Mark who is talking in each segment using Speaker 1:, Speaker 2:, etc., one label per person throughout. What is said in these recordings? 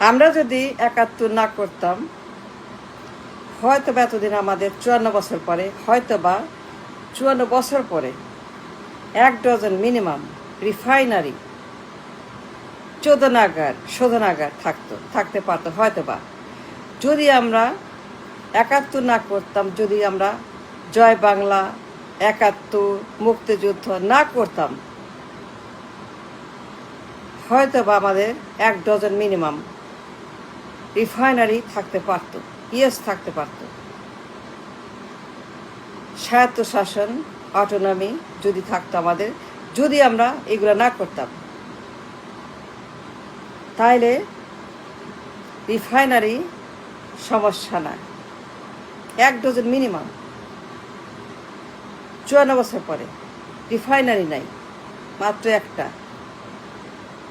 Speaker 1: আমরা যদি ৭১ না করতাম, হয়তো বা এতদিন আমাদের ৫৪ বছর পরে, হয়তো বা ৫৪ বছর পরে ১ ডজন মিনিমাম রিফাইনারি, শোধনাগার থাকতে পারতো হয়তো বা। যদি আমরা ৭১ না করতাম, যদি আমরা জয় বাংলা, ৭১, মুক্তিযুদ্ধ না করতাম, হয়তো বা আমাদের ১ ডজন মিনিমাম রিফাইনারি থাকতে পারতো, থাকতে পারতো। স্বায়ত্তশাসন, অটোনমি যদি থাকতো আমাদের, যদি আমরা এগুলো না করতাম, তাইলে রিফাইনারি সমস্যা না। ১ ডজন মিনিমাম ৫৪ বছর পরে রিফাইনারি নাই, মাত্র একটা,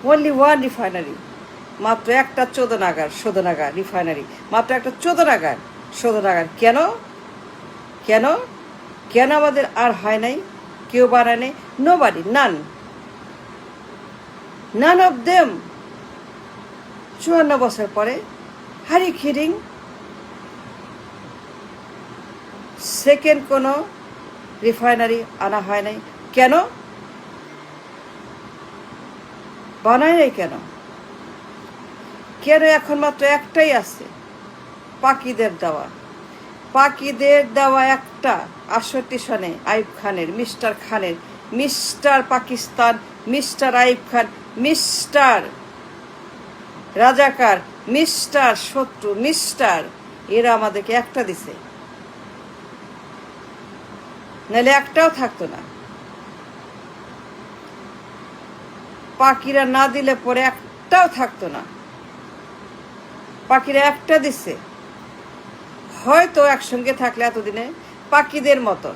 Speaker 1: অনলি ওয়ান রিফাইনারি, মাত্র একটা শোধনাগার রিফাইনারি, মাত্র একটা শোধনাগার। কেন কেন কেন আমাদের আর হয় নাই? কেউ বানায় নেই, নোবডি, নান অফ দেম। ৫৪ বছর পরে হারি খিরিং সেকেন্ড কোনো রিফাইনারি আনা হয় নাই। কেন বানায় নাই? কেন এখন মাত্র একটাই আছে, পাকিদের দেওয়া একটা ৬৮ সনে আইয়ুব খানের, mister Pakistan, mister Ayub Khan, mister রাজাকার, মিস্টার শত্রু, এরা আমাদেরকে একটা দিছে, নাহলে একটাও থাকতো না। পাকিরা না দিলে পরে একটাও থাকতো না। পাকিরা একটা দিছে, হয়তো একসঙ্গে থাকলে এতদিনে পাকিদের মতো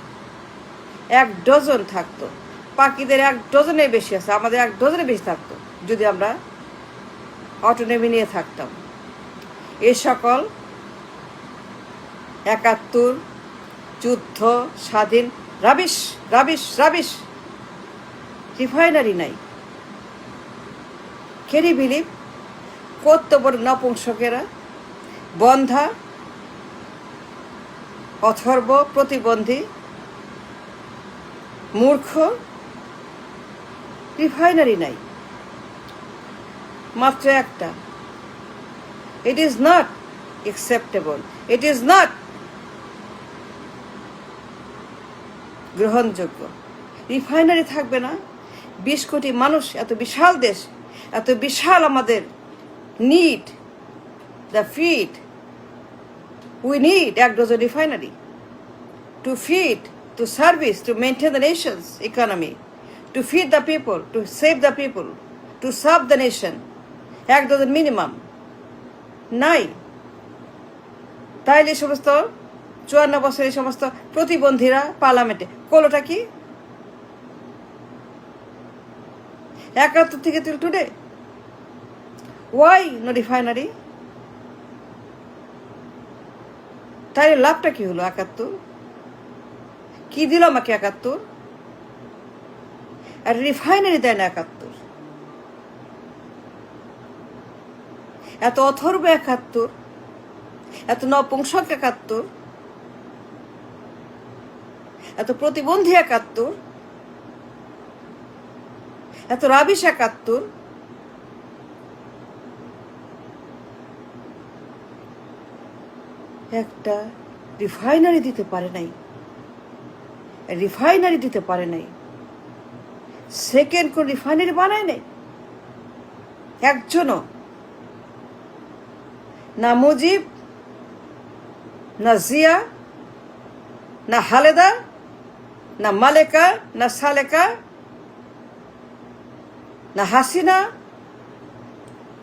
Speaker 1: ১ ডজন থাকতো। পাকিদের ১ ডজনের বেশি আছে, আমাদের ১ ডজনের বেশি থাকতো যদি আমরা অটোনমি নিয়ে থাকতাম। এ সকল ৭১, যুদ্ধ, স্বাধীন, রাবিশ। রিফাইনারি নাই। Can you believe? কত বড় নপুংসকেরা, বন্ধা, অথর্ব, প্রতিবন্ধী, মূর্খ। রিফাইনারি নাই, মাত্র একটা। It is not acceptable, it is not গ্রহণযোগ্য। রিফাইনারি থাকবে না? ২০ কোটি মানুষ, এত বিশাল দেশ, এত বিশাল আমাদের need the feed. We need ১ dozen refinery to feed, to service, to maintain the nation's economy, to feed the people, to save the people, to serve the nation. ১ dozen minimum নাই। তাইলে সমস্ত ৫৪ বছরের সমস্ত প্রতিবন্ধীরা পার্লামেন্টে করলোটা কি? ৭১ থেকে till today. Why no refinery? তাইলে লাভটা কি হলো? ৭১ কি দিল আমাকে? ৭১ আর রিফাইনারি দেয় না। ৭১ এত অথর্ব, ৭১ এত নপুংসক, ৭১ এত প্রতিবন্ধী, ৭১ এত রাবিশ, ৭১ একটা রিফাইনারি দিতে পারে নাই। সেকেন্ড কোন রিফাইনারি বানায় নাই একজনও। না মুজিব, না জিয়া, না হালেদা, না মালেকা, না সালেকা, না Hasina.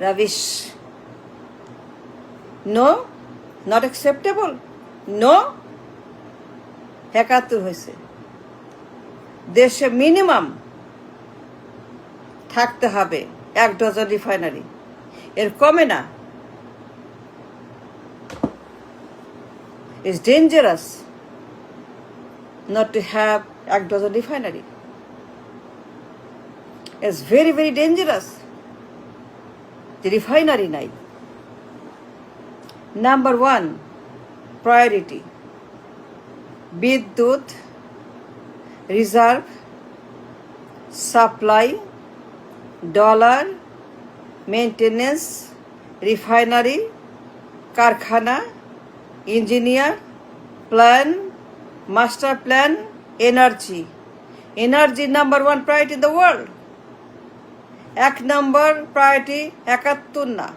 Speaker 1: Rubbish. No, not acceptable. No. ৭১ হয়েছে। দেশে মিনিমাম থাকতে হবে ১ ডজন রিফাইনারি, এর কমে না। It's dangerous not to have ১ dozen refinery. It's very, very dangerous. The refinery নাই। নাম্বার ওয়ান প্রায়োরিটি বিদ্যুৎ reserve supply dollar maintenance refinery কারখানা engineer plan master plan energy number one priority in the world. 1 নম্বর priority 71 না,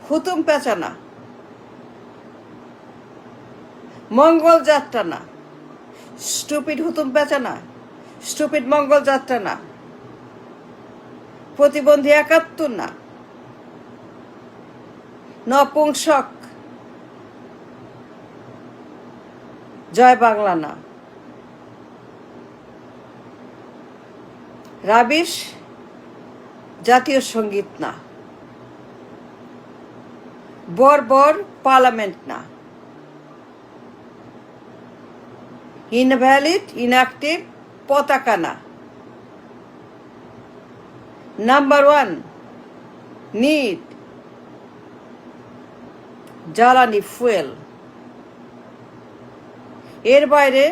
Speaker 1: হুতুম পেঁচা না, মঙ্গল যাত্রা না, stupid হুতুম পেঁচা না, স্টুপিড মঙ্গল যাত্রা না, প্রতিবন্ধী 71 না, নপুংসক জয় বাংলা না, রাবিশ জাতীয় সঙ্গীত না, বর্বর পার্লামেন্ট না, ইনভ্যালিড ইনঅ্যাক্টিভ পতাকা না। নাম্বার ওয়ান নিড জ্বালানি ফুয়েল। এর বাইরে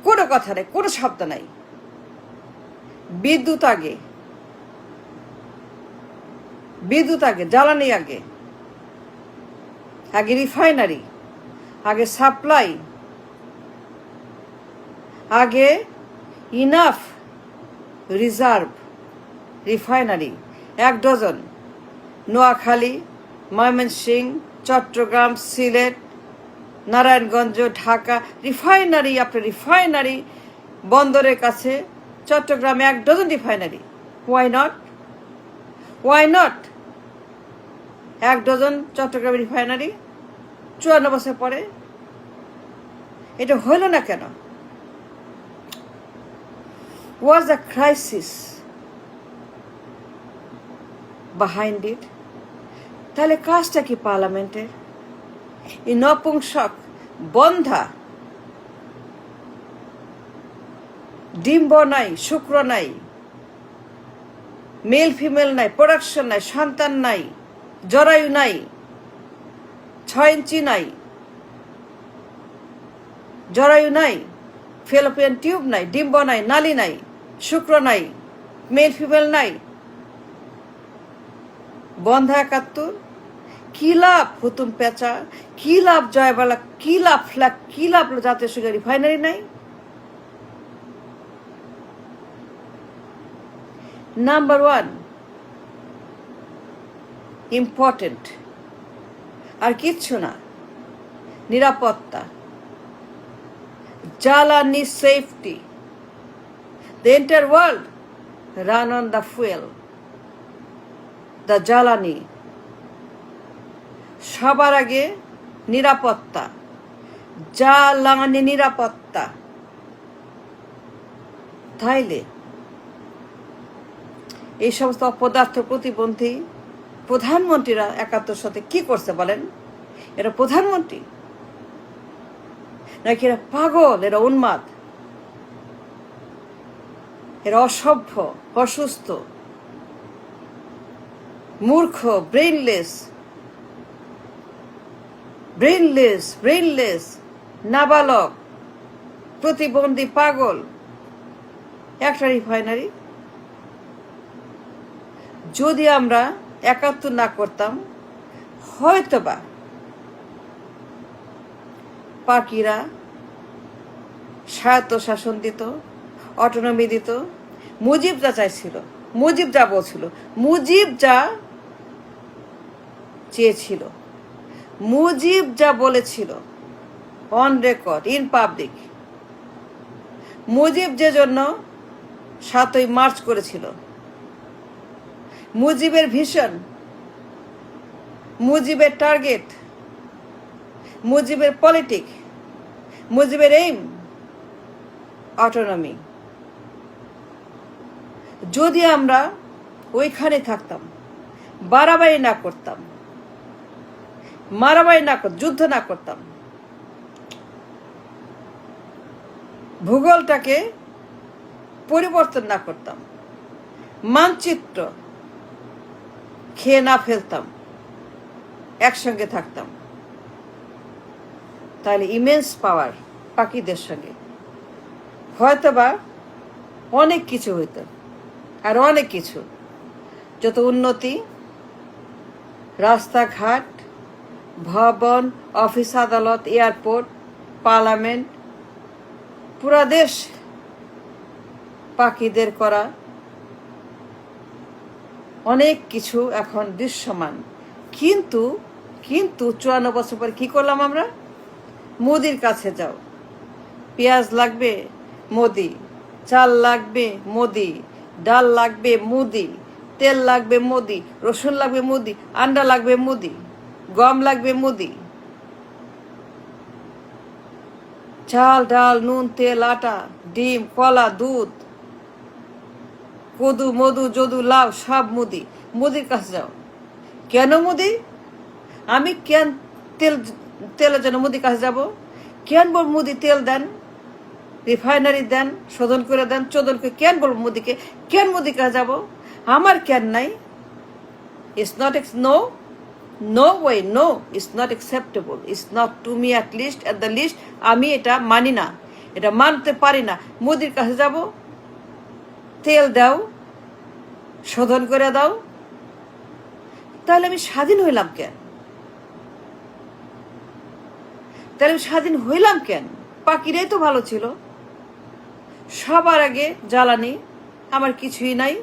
Speaker 1: কোনো কথা নেই, কোনো শব্দ নাই। বিদ্যুৎ আগে, জ্বালানি আগে, আগে রিফাইনারি, আগে সাপ্লাই, আগে enough reserve refinery 1 dozen. Noakhali, Mymensingh, Chittagong, Sylhet, Narayanganj, Dhaka refinery আপনার রিফাইনারি বন্দরের কাছে চট্টগ্রামে 1 dozen refinery. Why not? 1 dozen Chittagong refinery 54 বছর পরে এটা হইল না কেন? Was the crisis behind it? তাহলে কাজটা কি পার্লামেন্টের? এই নপুংসক বন্ধা, ডিম্ব নাই, শুক্র নাই, মেল ফিমেল নাই, প্রোডাকশন নাই, সন্তান নাই, জরায়ু নাই, 6 ইঞ্চি নাই, জরায়ু নাই, ফেলোপিয়ান টিউব নাই, ডিম্ব নাই, নালী নাই, শুক্র নাই, মেল ফিমেল নাই, বন্ধা 71। কি লাভ হুতুম পেঁচা, কি লাভ জয়বালা, কি লাভ ফ্ল্যাগ, কি লাভ জাতীয় সঙ্গীত রিফাইনারি নাই? নাম্বার ওয়ান ইম্পর্টেন্ট আর কিচ্ছু না, নিরাপত্তা, জ্বালানি safety. The entire world run on the fuel, the জ্বালানি। সবার আগে নিরাপত্তা, জ্বালানি নিরাপত্তা। তাইলে এই সমস্ত অপদার্থ প্রতিবন্ধী প্রধানমন্ত্রীরা 71 সাথে কি করছে বলেন? এরা প্রধানমন্ত্রী নাকি এরা পাগল, এরা উন্মাদ, এরা অসভ্য, অসুস্থ, মূর্খ, ব্রেইনলেস, নাবালক, প্রতিবন্ধী, পাগল। একটা রিফাইনারি যদি আমরা 71 না করতাম, হয়তোবা পাকিরা স্বায়ত্ত শাসন দিত, অটোনমি দিত। মুজিব যা চাইছিল, মুজিব যা বলছিল, মুজিব যা চেয়েছিল, মুজিব যা বলেছিল on record in public, Mujib যে জন্য 7ই মার্চ করেছিল, মুজিবের ভিশন, মুজিবের টার্গেট, মুজিবের পলিটিক, মুজিবের এইম অটোনমি। যদি আমরা ওইখানে থাকতাম, বাড়াবাড়ি না করতাম, মারামারি না করতাম, যুদ্ধ না করতাম, ভূগোলটাকে পরিবর্তন না করতাম, মানচিত্র খেয়ে না ফেলতাম, একসঙ্গে থাকতাম, তাহলে ইমেন্স পাওয়ার পাখিদের সঙ্গে হয়তোবা অনেক কিছু হইতো, আর অনেক কিছু, যত উন্নতি, রাস্তাঘাট, ভবন, অফিস আদালত, এয়ারপোর্ট, পার্লামেন্ট, পুরা দেশ পাখিদের করা অনেক কিছু এখন দৃশ্যমান। কিন্তু কিন্তু 54 বছর পরে কি করলাম আমরা? মোদির কাছে যাও, পেঁয়াজ লাগবে মোদি, চাল লাগবে মোদি, ডাল লাগবে মোদি, তেল লাগবে মোদি, রসুন লাগবে মোদি, আন্ডা লাগবে মোদি, গম লাগবে মোদি, চাল ডাল নুন তেল আটা ডিম কলা দুধ কদু মধু যদু লাউ সব মোদি। মোদির কাছে যাও। কেন মোদি? আমি কেন তেলের জন্য মোদির কাছে যাব? কেন বল মোদি তেল দেন, রিফাইনারি দেন, শোধন করে দেন, চোদন করে কেন বলবো মোদিকে? কেন মোদির কাছে যাব? আমার কেন নাই? It's not no, no way, no, it's not acceptable, it's not to me, at least, at the least আমি এটা মানি না, এটা মানতে পারি না। মোদির কাছে যাব, তেল দাও, শোধন করে দাও, তাহলে আমি স্বাধীন হইলাম কেন? তাহলে আমি স্বাধীন হইলাম কেন? পাখিরাই তো ভালো ছিল। সবার আগে জ্বালানি, আমার কিছুই নাই।